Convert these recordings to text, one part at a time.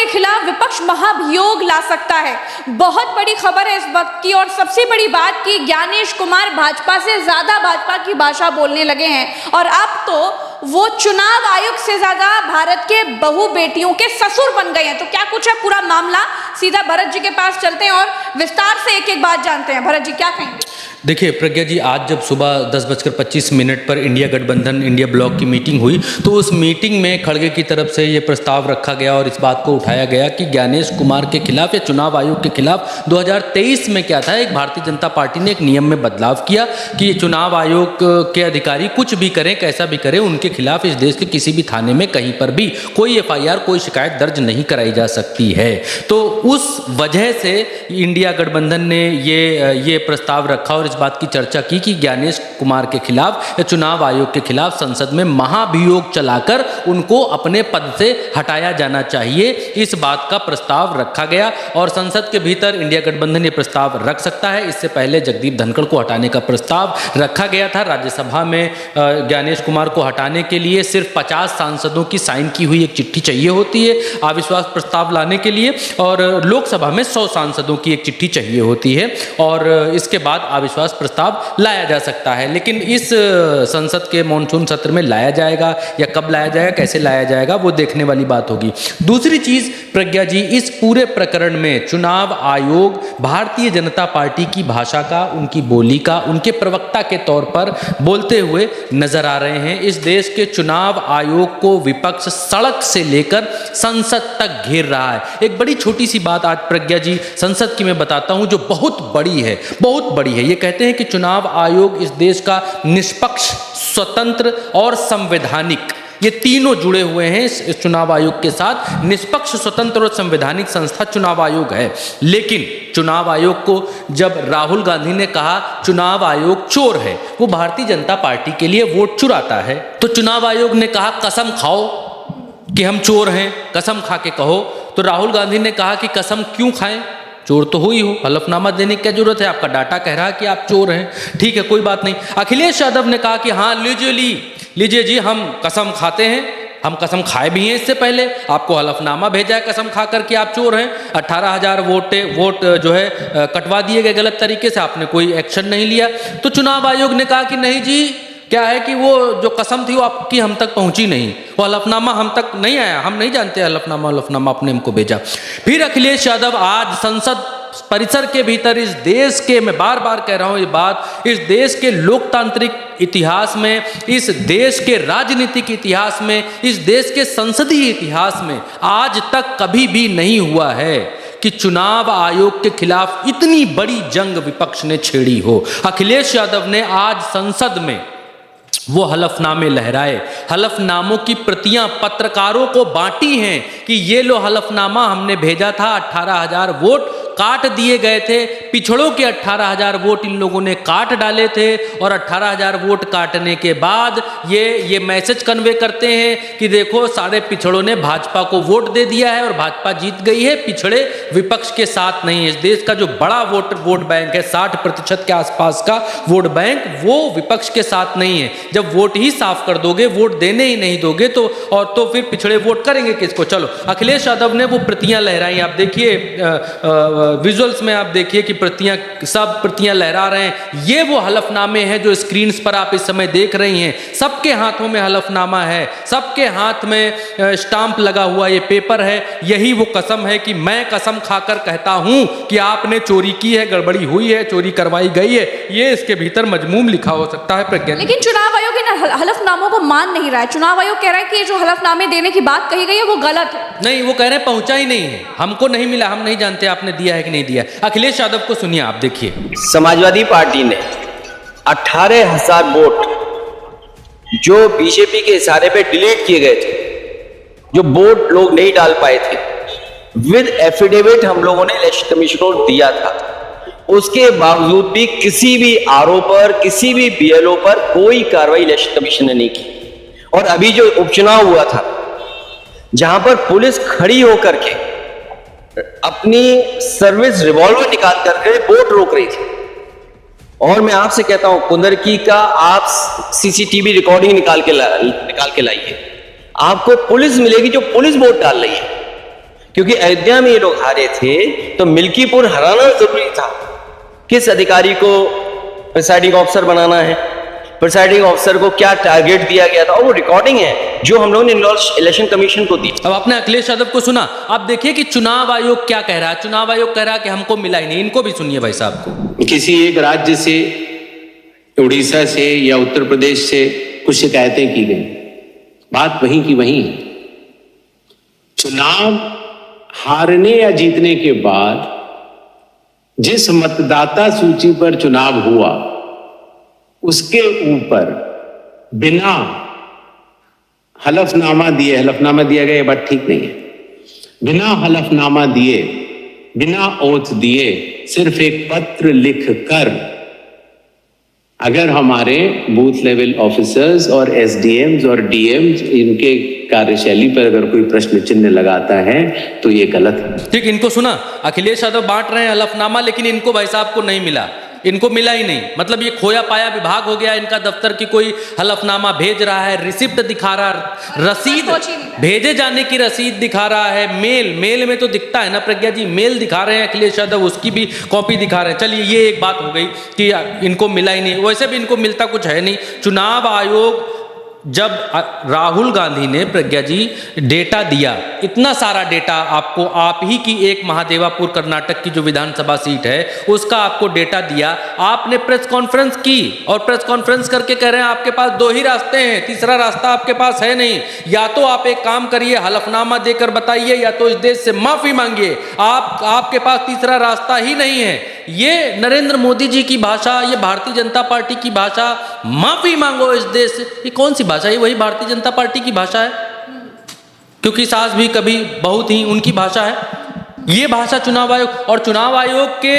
खिलाफ विपक्ष महाभियोग ला सकता है। बहुत बड़ी खबर है इस वक्त की, और सबसे बड़ी बात कि ज्ञानेश कुमार भाजपा से ज्यादा भाजपा की भाषा बोलने लगे हैं और अब तो वो चुनाव आयोग से ज्यादा भारत के बहू बेटियों के ससुर बन गए हैं। तो क्या कुछ है पूरा मामला, सीधा भरत जी के पास चलते हैं और विस्तार से एक एक बात जानते हैं। भरत जी क्या कहेंगे? देखिए प्रज्ञा जी, आज जब सुबह 10:25 पर इंडिया गठबंधन इंडिया ब्लॉक की मीटिंग हुई तो उस मीटिंग में खड़गे की तरफ से ये प्रस्ताव रखा गया और इस बात को उठाया गया कि ज्ञानेश कुमार के खिलाफ या चुनाव आयोग के खिलाफ 2023 में क्या था, एक भारतीय जनता पार्टी ने एक नियम में बदलाव किया कि चुनाव आयोग के अधिकारी कुछ भी करें, कैसा भी करें, उनके खिलाफ इस देश के किसी भी थाने में कहीं पर भी कोई FIR, कोई शिकायत दर्ज नहीं कराई जा सकती है। तो उस वजह से इंडिया गठबंधन ने ये प्रस्ताव रखा और इस बात की चर्चा की कि ज्ञानेश कुमार के खिलाफ या चुनाव आयोग के खिलाफ संसद में महाभियोग चलाकर उनको अपने पद से हटाया जाना चाहिए। इस बात का प्रस्ताव रखा गया और संसद के भीतर इंडिया गठबंधन ये प्रस्ताव रख सकता है। इससे पहले जगदीप धनखड़ को हटाने का प्रस्ताव रखा गया था। राज्यसभा में ज्ञानेश कुमार को हटाने के लिए सिर्फ 50 सांसदों की साइन की हुई एक चिट्ठी चाहिए होती है अविश्वास प्रस्ताव लाने के लिए, और लोकसभा में 100 सांसदों की एक चिट्ठी चाहिए होती है और इसके बाद अविश्वास प्रस्ताव लाया जा सकता है। लेकिन इस संसद के मॉनसून सत्र में लाया जाएगा या कब लाया जाएगा, कैसे लाया जाएगा, वो देखने वाली बात होगी। दूसरी चीज प्रज्ञा जी, इस पूरे प्रकरण में चुनाव आयोग भारतीय जनता पार्टी की भाषा का, उनकी बोली का, उनके प्रवक्ता के तौर पर बोलते हुए नजर आ रहे हैं। इस देश के चुनाव आयोग को विपक्ष सड़क से लेकर संसद तक घेर रहा है। एक बड़ी छोटी सी बात आज प्रज्ञा जी संसद की मैं बताता हूं जो बहुत बड़ी है, बहुत बड़ी है। ये कहते हैं कि चुनाव आयोग इस देश का निष्पक्ष, स्वतंत्र और संवैधानिक, ये तीनों जुड़े हुए हैं इस चुनाव आयोग के साथ। निष्पक्ष, स्वतंत्र और संवैधानिक संस्था चुनाव आयोग है। लेकिन चुनाव आयोग को जब राहुल गांधी ने कहा चुनाव आयोग चोर है, वो भारतीय जनता पार्टी के लिए वोट चुराता है, तो चुनाव आयोग ने कहा कसम खाओ कि हम चोर हैं, कसम खा के कहो। तो राहुल गांधी ने कहा कि कसम क्यों खाएं, चोर तो हो ही हो, हलफनामा देने की क्या जरूरत है, आपका डाटा कह रहा है कि आप चोर हैं, ठीक है कोई बात नहीं। अखिलेश यादव ने कहा कि हाँ लीजिए जी, हम कसम खाते हैं, हम कसम खाए भी हैं इससे पहले, आपको हलफनामा भेजा है कसम खा कर कि आप चोर हैं। 18,000 वोट जो है कटवा दिए गए गलत तरीके से, आपने कोई एक्शन नहीं लिया। तो चुनाव आयोग ने कहा कि नहीं जी, क्या है कि वो जो कसम थी वो आपकी हम तक पहुंची नहीं, वो हलफनामा हम तक नहीं आया, हम नहीं जानते हलफनामा आपने हमको भेजा। फिर अखिलेश यादव आज संसद परिसर के भीतर इस देश के, मैं बार बार कह रहा हूं ये बात, इस देश के लोकतांत्रिक इतिहास में, इस देश के राजनीतिक इतिहास में, इस देश के संसदीय इतिहास में आज तक कभी भी नहीं हुआ है कि चुनाव आयोग के खिलाफ इतनी बड़ी जंग विपक्ष ने छेड़ी हो। अखिलेश यादव ने आज संसद में वो हलफनामे लहराए, हलफनामों की प्रतियां पत्रकारों को बांटी हैं कि ये लो हलफनामा हमने भेजा था, 18,000 वोट काट दिए गए थे, पिछड़ों के 18,000 वोट इन लोगों ने काट डाले थे और 18,000 वोट काटने के बाद ये मैसेज कन्वे करते हैं कि देखो सारे पिछड़ों ने भाजपा को वोट दे दिया है और भाजपा जीत गई है, पिछड़े विपक्ष के साथ नहीं है। इस देश का जो बड़ा वोट बैंक है, 60% के आसपास का वोट बैंक, वो विपक्ष के साथ नहीं है। जब वोट ही साफ कर दोगे, वोट देने ही नहीं दोगे तो फिर पिछड़े वोट करेंगे किसको। चलो, अखिलेश यादव ने वो प्रतियां लहराई, आप देखिए विजुअल्स में, आप देखिए कि सब प्रतियां लहरा रहे हैं। ये वो हलफनामे हैं जो स्क्रीन पर आप इस समय देख रही हैं। सबके हाथों में हलफनामा है, सबके हाथ में स्टाम्प लगा हुआ ये पेपर है। यही वो कसम है कि मैं कसम खाकर कहता हूं कि आपने चोरी की है, गड़बड़ी हुई है, चोरी करवाई गई है। ये इसके भीतर मजमूम लिखा हो सकता है प्रज्ञा। लेकिन चुनाव आयोग इन हलफनामों को मान नहीं रहा है। चुनाव आयोग कह रहा है कि जो हलफनामे देने की बात कही गई है वो गलत है। नहीं, वो कह रहे हैं पहुंचा ही नहीं है, हमको नहीं मिला, हम नहीं जानते आपने दिया है कि नहीं दिया। अखिलेश यादव को सुनिए, आप देखिए। समाजवादी पार्टी ने 18,000 वोट जो बीजेपी के इशारे पे डिलीट किए गए थे, जो वोट लोग नहीं डाल पाए थे, विद एफिडेविट हम लोगों ने इलेक्शन कमीशन को दिया था। उसके बावजूद भी किसी भी आरओ पर, किसी भी बीएलओ पर कोई कार्रवाई इलेक्शन कमीशन ने नहीं की। और अभी जो उपचुनाव हुआ था, जहां पर पुलिस खड़ी होकर के अपनी सर्विस रिवॉल्वर निकाल करके वोट रोक रही थी। और मैं आपसे कहता हूं, कुंदरकी का आप सीसीटीवी रिकॉर्डिंग निकाल के लाइए, आपको पुलिस मिलेगी जो पुलिस वोट डाल रही है। क्योंकि अयोध्या में ये लोग हारे थे तो मिल्कीपुर हराना जरूरी था। किस अधिकारी को प्रिसाइडिंग ऑफिसर बनाना है, प्रिसाइडिंग ऑफिसर को क्या टारगेट दिया गया था, और वो रिकॉर्डिंग है जो हम लोगों ने इलेक्शन कमीशन को दी। अब आपने अखिलेश यादव को सुना, आप देखिए कि चुनाव आयोग क्या कह रहा है। चुनाव आयोग कह रहा है कि हमको मिला ही नहीं। इनको भी सुनिए भाई साहब को। किसी एक राज्य से, उड़ीसा से या उत्तर प्रदेश से कुछ शिकायतें की गई, बात वहीं की वहीं है। चुनाव हारने या जीतने के बाद जिस मतदाता सूची पर चुनाव हुआ उसके ऊपर बिना हलफनामा दिए, हलफनामा दिया गया, ये बात ठीक नहीं है, बिना हलफनामा दिए, बिना ओथ दिए, सिर्फ एक पत्र लिखकर अगर हमारे बूथ लेवल ऑफिसर्स और एसडीएम्स और डीएम्स इनके कार्यशैली पर अगर कोई प्रश्न चिन्ह लगाता है तो ये गलत है। ठीक, इनको सुना, अखिलेश यादव बांट रहे हैं हलफनामा, लेकिन इनको भाई साहब को नहीं मिला, इनको मिला ही नहीं। मतलब ये खोया पाया विभाग हो गया इनका दफ्तर की। कोई हलफनामा भेज रहा है, रिसिप्ट दिखा रहा, रसीद भेजे जाने की रसीद दिखा रहा है, मेल में तो दिखता है ना प्रज्ञा जी, मेल दिखा रहे हैं अखिलेश यादव, उसकी भी कॉपी दिखा रहे हैं। चलिए ये एक बात हो गई कि इनको मिला ही नहीं, वैसे भी इनको मिलता कुछ है नहीं। चुनाव आयोग जब राहुल गांधी ने प्रज्ञा जी डेटा दिया, इतना सारा डेटा आपको, आप ही की एक महादेवापुर कर्नाटक की जो विधानसभा सीट है उसका आपको डेटा दिया, आपने प्रेस कॉन्फ्रेंस की और प्रेस कॉन्फ्रेंस करके कह रहे हैं आपके पास दो ही रास्ते हैं, तीसरा रास्ता आपके पास है नहीं। या तो आप एक काम करिए, हलफनामा देकर बताइए, या तो इस देश से माफी मांगिए। आपके पास तीसरा रास्ता ही नहीं है। ये नरेंद्र मोदी जी की भाषा, ये भारतीय जनता पार्टी की भाषा, माफी मांगो इस देश से, ये कौन सी भाषा है? वही भारतीय जनता पार्टी की भाषा है, क्योंकि सास भी कभी बहुत ही उनकी भाषा है ये भाषा चुनाव आयोग। और चुनाव आयोग के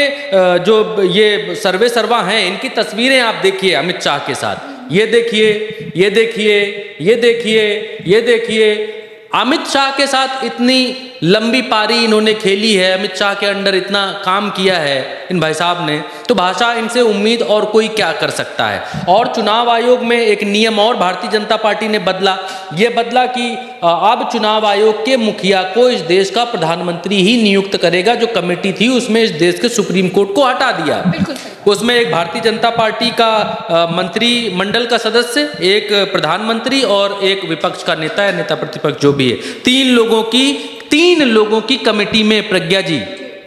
जो ये सर्वे सर्वा हैं, इनकी तस्वीरें आप देखिए अमित शाह के साथ, ये देखिए, ये देखिए, ये देखिए, ये देखिए, अमित शाह के साथ इतनी लंबी पारी इन्होंने खेली है, अमित शाह के अंडर इतना काम किया है इन भाई साहब ने, तो भाषा इनसे उम्मीद और कोई क्या कर सकता है। और चुनाव आयोग में एक नियम और भारतीय जनता पार्टी ने बदला, ये बदला कि अब चुनाव आयोग के मुखिया को इस देश का प्रधानमंत्री ही नियुक्त करेगा। जो कमेटी थी उसमें इस देश के सुप्रीम कोर्ट को हटा दिया, उसमें एक भारतीय जनता पार्टी का मंत्रिमंडल का सदस्य, एक प्रधानमंत्री और एक विपक्ष का नेता या नेता प्रतिपक्ष जो भी है, तीन लोगों की कमेटी में प्रज्ञा जी,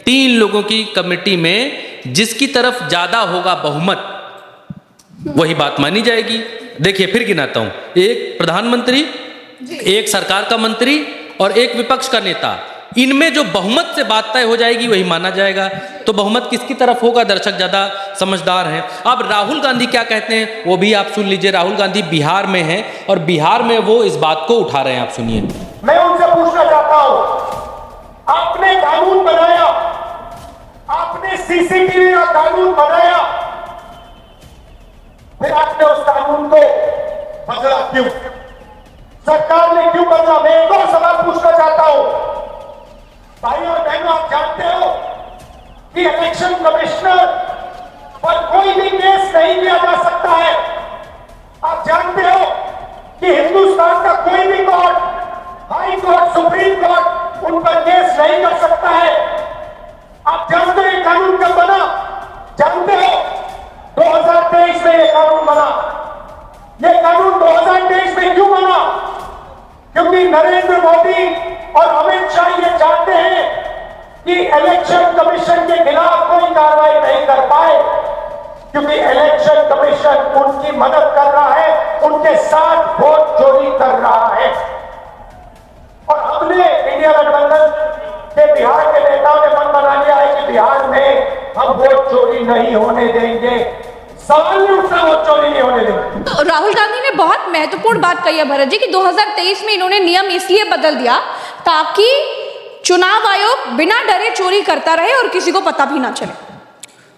3 लोगों की कमेटी में जिसकी तरफ ज्यादा होगा बहुमत वही बात मानी जाएगी। देखिए फिर गिनाता हूं, एक प्रधानमंत्री, एक सरकार का मंत्री और एक विपक्ष का नेता, इनमें जो बहुमत से बात तय हो जाएगी वही माना जाएगा। तो बहुमत किसकी तरफ होगा? दर्शक ज्यादा समझदार हैं। अब राहुल गांधी क्या कहते हैं वो भी आप सुन लीजिए। राहुल गांधी बिहार में हैं और बिहार में वो इस बात को उठा रहे हैं, आप सुनिए। मैं उनसे पूछना चाहता हूं, आपने कानून बनाया, आपने सीसीटीवी का कानून बनाया, फिर आपने उस कानून को बदला क्यों? सरकार ने क्यों बदला? मैं एक और सवाल पूछना चाहता हूं, भाई और बहनों, आप जानते हो कि इलेक्शन कमिश्नर पर कोई भी केस नहीं किया जा सकता है। आप जानते हो कि हिंदुस्तान का कोई भी court, high court, supreme court उन पर केस नहीं कर सकता है। आप जानते हो ये कानून कब बना? जानते हो 2023 में ये कानून बना। ये कानून 2023 में क्यों बना? क्योंकि नरेंद्र मोदी और अमित शाह ये चाहते हैं कि इलेक्शन कमीशन के खिलाफ कोई कार्रवाई नहीं कर पाए, क्योंकि इलेक्शन कमीशन उनकी मदद कर रहा है, उनके साथ वोट चोरी कर रहा है। और हमने इंडिया गठबंधन के बिहार के नेताओं ने मन बना लिया है कि बिहार में हम वोट चोरी नहीं होने देंगे। सवाल नहीं उठता, वोट चोरी नहीं होने देंगे। तो राहुल गांधी ने बहुत महत्वपूर्ण बात कही है भरत जी कि 2023 में इन्होंने नियम इसलिए बदल दिया ताकि चुनाव आयोग बिना डरे चोरी करता रहे और किसी को पता भी ना चले।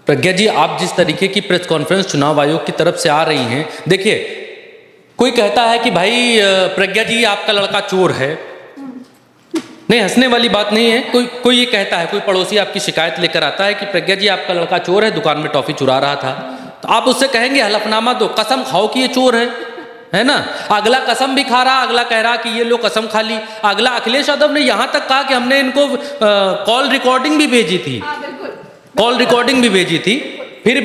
प्रज्ञा जी, आप जिस तरीके की प्रेस कॉन्फ्रेंस चुनाव आयोग की तरफ से आ रही हैं, देखिए कोई कहता है कि भाई प्रज्ञा जी आपका लड़का चोर है, नहीं हंसने वाली बात नहीं है। कोई ये कहता है, कोई पड़ोसी आपकी शिकायत लेकर आता है कि प्रज्ञा जी आपका लड़का चोर है, दुकान में टॉफी चुरा रहा था, तो आप उससे कहेंगे हलफनामा दो, कसम खाओ कि ये चोर है, है ना। अगला कसम भी खा रहा, अगला कह रहा कि ये लो कसम खा ली। अगला अखिलेश यादव ने यहां तक कहा कि हमने इनको कॉल रिकॉर्डिंग भी भेजी थी, कॉल रिकॉर्डिंग भी भेजी थी। फिर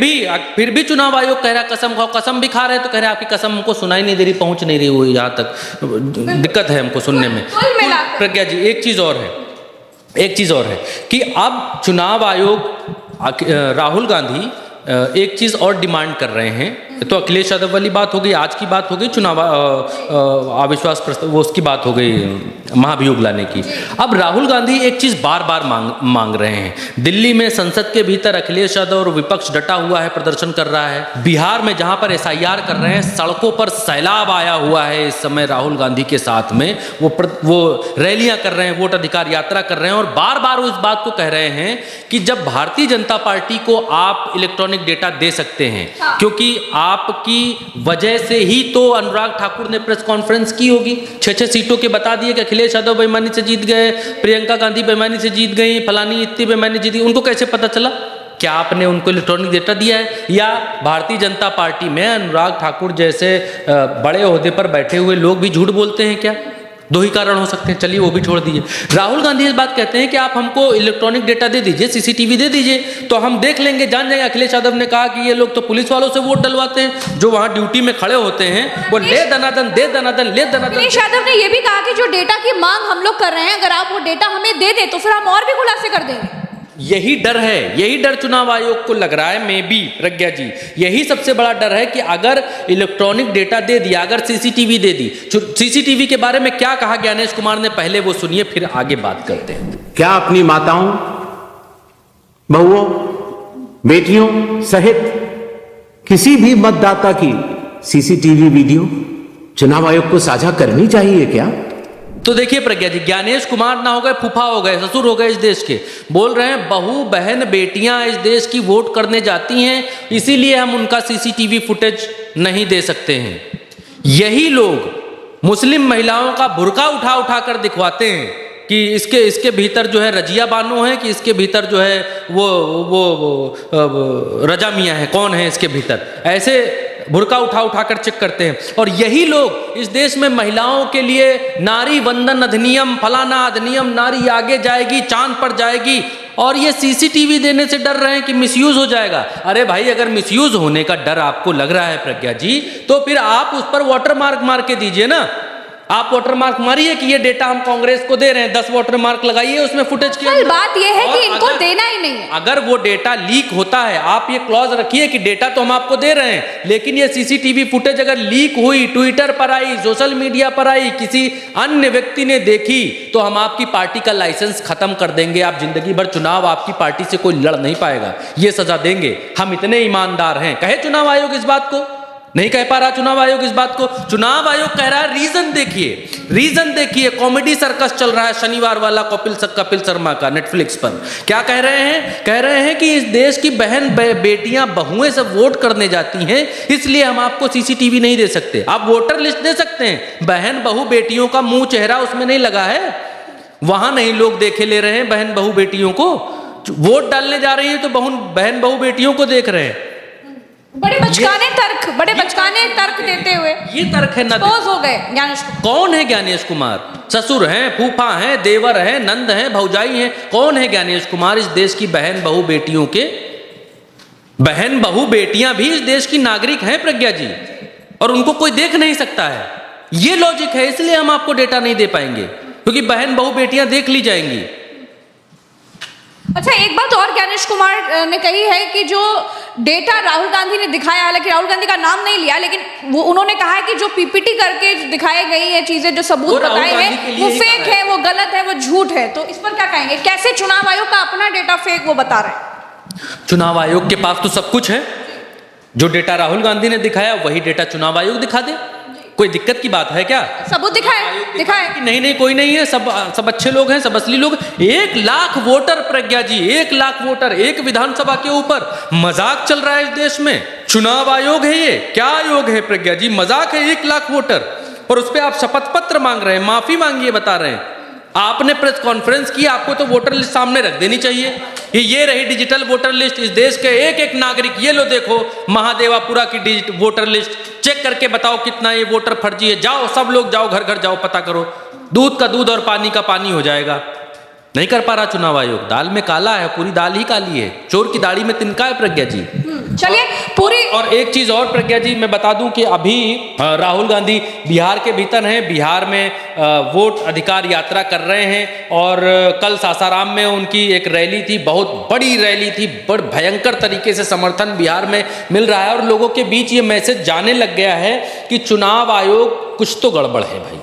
भी चुनाव आयोग कह रहा कसम खाओ, कसम भी खा रहे तो कह रहे आपकी कसम हमको सुनाई नहीं दे रही, पहुंच नहीं रही, वो यहाँ तक दिक्कत है हमको सुनने में। प्रज्ञा जी एक चीज और है कि अब चुनाव आयोग राहुल गांधी एक चीज और डिमांड कर रहे हैं। तो अखिलेश यादव वाली बात हो गई, आज की बात हो गई चुनाव अविश्वास प्रस्ताव, वो उसकी बात हो गई महाभियोग लाने की। अब राहुल गांधी एक चीज बार बार मांग रहे हैं। दिल्ली में संसद के भीतर अखिलेश यादव और विपक्ष डटा हुआ है, प्रदर्शन कर रहा है। बिहार में जहां पर SIR कर रहे हैं, सड़कों पर सैलाब आया हुआ है इस समय राहुल गांधी के साथ में। वो रैलियां कर रहे हैं, वोट अधिकार यात्रा कर रहे हैं और बार बार उस बात को कह रहे हैं कि जब भारतीय जनता पार्टी को आप इलेक्ट्रॉनिक डेटा दे सकते हैं, क्योंकि आपकी वजह से ही तो अनुराग ठाकुर ने प्रेस कॉन्फ्रेंस की होगी, 6 सीटों के बता दिए कि अखिलेश यादव बेईमानी से जीत गए, प्रियंका गांधी बेईमानी से जीत गई, फलानी इतनी बेईमानी जीती। उनको कैसे पता चला? क्या आपने उनको इलेक्ट्रॉनिक डेटा दिया है? या भारतीय जनता पार्टी में अनुराग ठाकुर जैसे बड़े ओहदे पर बैठे हुए लोग भी झूठ बोलते हैं क्या? दो ही कारण हो सकते हैं, चलिए वो भी छोड़ दीजिए। राहुल गांधी इस बात कहते हैं कि आप हमको इलेक्ट्रॉनिक डेटा दे दीजिए, CCTV दे दीजिए, तो हम देख लेंगे, जान जाएंगे। अखिलेश यादव ने कहा कि ये लोग तो पुलिस वालों से वोट डलवाते हैं, जो वहां ड्यूटी में खड़े होते हैं, वो ले दनादन दे दनादन ले दनादन। अखिलेश यादव ने यह भी कहा कि जो डेटा की मांग हम लोग कर रहे हैं, अगर आप वो डेटा हमें दे दे तो फिर हम और भी खुलासे कर देंगे। यही डर है, यही डर चुनाव आयोग को लग रहा है। मे बी प्रज्ञा जी यही सबसे बड़ा डर है कि अगर इलेक्ट्रॉनिक डेटा दे दिया, अगर CCTV दे दी। CCTV के बारे में क्या कहा ज्ञानेश कुमार ने, पहले वो सुनिए, फिर आगे बात करते हैं। क्या अपनी माताओं, बहुओं, बेटियों सहित किसी भी मतदाता की CCTV वीडियो चुनाव आयोग को साझा करनी चाहिए क्या? तो देखिए प्रज्ञा जी, ज्ञानेश कुमार ना हो गए, फूफा हो गए, ससुर हो गए इस देश के, बोल रहे हैं बहू बहन बेटियां इस देश की वोट करने जाती हैं, इसीलिए हम उनका CCTV फुटेज नहीं दे सकते हैं। यही लोग मुस्लिम महिलाओं का बुर्का उठा उठा कर दिखवाते हैं कि इसके भीतर जो है रजिया बानो है, कि इसके भीतर जो है वो रजा मियाँ है, कौन है इसके भीतर, ऐसे बुर्का उठा उठा कर चेक करते हैं। और यही लोग इस देश में महिलाओं के लिए नारी वंदन अधिनियम, फलाना अधिनियम, नारी आगे जाएगी, चांद पर जाएगी, और ये CCTV देने से डर रहे हैं कि मिसयूज हो जाएगा। अरे भाई, अगर मिसयूज होने का डर आपको लग रहा है प्रज्ञा जी, तो फिर आप उस पर वाटरमार्क मार के दीजिए ना। आप वाटरमार्क मारिए कि ये डेटा हम कांग्रेस को दे रहे हैं, 10 वाटरमार्क लगाइए उसमें फुटेज के अंदर। बात ये है कि इनको देना ही नहीं है। अगर वो डेटा लीक होता है, आप ये क्लॉज रखिए कि डेटा तो हम आपको दे रहे हैं, लेकिन ये CCTV फुटेज अगर लीक हुई, ट्विटर पर आई, सोशल मीडिया पर आई, किसी अन्य व्यक्ति ने देखी, तो हम आपकी पार्टी का लाइसेंस खत्म कर देंगे। आप जिंदगी भर चुनाव आपकी पार्टी से कोई लड़ नहीं पाएगा, ये सजा देंगे। हम इतने ईमानदार हैं। कहे चुनाव आयोग इस बात को? नहीं कह पा रहा चुनाव आयोग इस बात को। चुनाव आयोग कह रहा है रीजन देखिए, कॉमेडी सर्कस चल रहा है शनिवार वाला कपिल शर्मा का नेटफ्लिक्स पर। क्या कह रहे हैं? कह रहे हैं कि इस देश की बहन बेटियां बहुएं सब वोट करने जाती हैं, इसलिए हम आपको CCTV नहीं दे सकते। आप वोटर लिस्ट दे सकते हैं, बहन बहू बेटियों का मुंह चेहरा उसमें नहीं लगा है, वहां नहीं लोग देखे ले रहे हैं बहन बहू बेटियों को। वोट डालने जा रही है तो बहन बहू बेटियों को देख रहे हैं। बड़े बचकाने तर्क देते हुए ये तर्क है, एक्सपोज हो गए ज्ञानेश कुमार। कौन है ज्ञानेश कुमार? ससुर हैं, फूफा हैं, देवर हैं, नंद हैं, भौजाई हैं, कौन है ज्ञानेश कुमार? इस देश की बहन बहू बेटियों के, बहन बहू बेटियां भी इस देश की नागरिक हैं प्रज्ञा जी, और उनको कोई देख नहीं सकता है। ये लॉजिक है, इसलिए हम आपको डेटा नहीं दे पाएंगे, क्योंकि बहन बहू बेटियां देख ली जाएंगी। अच्छा, एक बात और ज्ञानेश कुमार ने कही है कि जो डेटा राहुल गांधी ने दिखाया, हालांकि राहुल गांधी का नाम नहीं लिया, लेकिन वो उन्होंने कहा है कि जो PPT करके दिखाई गई है चीजें, जो सबूत बताए हैं, वो फेक है, वो गलत है, वो झूठ है। तो इस पर क्या कहेंगे? कैसे चुनाव आयोग का अपना डेटा फेक वो बता रहे हैं? चुनाव आयोग के पास तो सब कुछ है। जो डेटा राहुल गांधी ने दिखाया वही डेटा चुनाव आयोग दिखा दे, कोई दिक्कत की बात है क्या? सबूत दिखाए कि नहीं कोई नहीं है, सब अच्छे लोग हैं, सब असली लोग। 1 लाख वोटर प्रज्ञा जी, 1 लाख वोटर एक विधानसभा के ऊपर, मजाक चल रहा है इस देश में। चुनाव आयोग है ये? क्या आयोग है प्रज्ञा जी? मजाक है। 1 लाख वोटर, और उस पर आप शपथ पत्र मांग रहे हैं, माफी मांगिए, बता रहे हैं। आपने प्रेस कॉन्फ्रेंस की, आपको तो वोटर लिस्ट सामने रख देनी चाहिए। ये रही डिजिटल वोटर लिस्ट, इस देश के एक एक नागरिक, ये लो देखो महादेवापुरा की वोटर लिस्ट, चेक चेक करके बताओ कितना ये वोटर फर्जी है, जाओ सब लोग जाओ, घर घर जाओ, पता करो। दूध का दूध और पानी का पानी हो जाएगा। नहीं कर पा रहा चुनाव आयोग, दाल में काला है, पूरी दाल ही काली है, चोर की दाढ़ी में तिनका है प्रज्ञा जी। चलिए पूरी और एक चीज और प्रज्ञा जी मैं बता दूं कि अभी राहुल गांधी बिहार के भीतर हैं, बिहार में वोट अधिकार यात्रा कर रहे हैं और कल सासाराम में उनकी एक रैली थी, बहुत बड़ी रैली थी, बड़ भयंकर तरीके से समर्थन बिहार में मिल रहा है और लोगों के बीच ये मैसेज जाने लग गया है कि चुनाव आयोग कुछ तो गड़बड़ है भाई,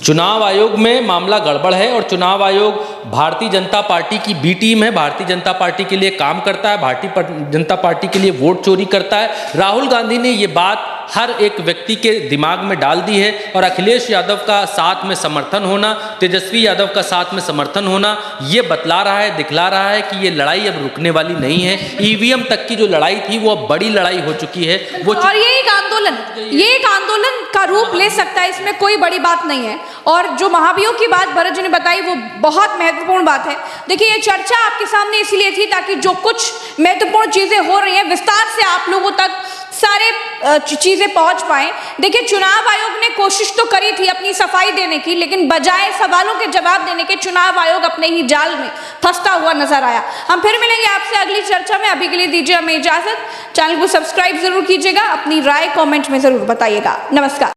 चुनाव आयोग में मामला गड़बड़ है और चुनाव आयोग भारतीय जनता पार्टी की बी टीम है, भारतीय जनता पार्टी के लिए काम करता है, भारतीय जनता पार्टी के लिए वोट चोरी करता है। राहुल गांधी ने ये बात हर एक व्यक्ति के दिमाग में डाल दी है और अखिलेश यादव का साथ में समर्थन होना, तेजस्वी यादव का साथ में समर्थन होना, ये बतला रहा है, दिखला रहा है कि ये लड़ाई अब रुकने वाली नहीं है। ईवीएम तक की जो लड़ाई थी वो अब बड़ी लड़ाई हो चुकी है। वो और ये एक आंदोलन का रूप ले सकता है, इसमें कोई बड़ी बात नहीं है। और जो महाभियोग की बात भरत जी ने बताई वो बहुत महत्वपूर्ण बात है। देखिए ये चर्चा आपके सामने इसलिए थी ताकि जो कुछ महत्वपूर्ण चीजें हो रही हैं विस्तार से आप लोगों तक सारे चीजें पहुंच पाए। देखिए चुनाव आयोग ने कोशिश तो करी थी अपनी सफाई देने की, लेकिन बजाय सवालों के जवाब देने के चुनाव आयोग अपने ही जाल में फंसता हुआ नजर आया। हम फिर मिलेंगे आपसे अगली चर्चा में, अभी के लिए दीजिए हमें इजाजत। चैनल को सब्सक्राइब जरूर कीजिएगा, अपनी राय कमेंट में जरूर बताइएगा। नमस्कार।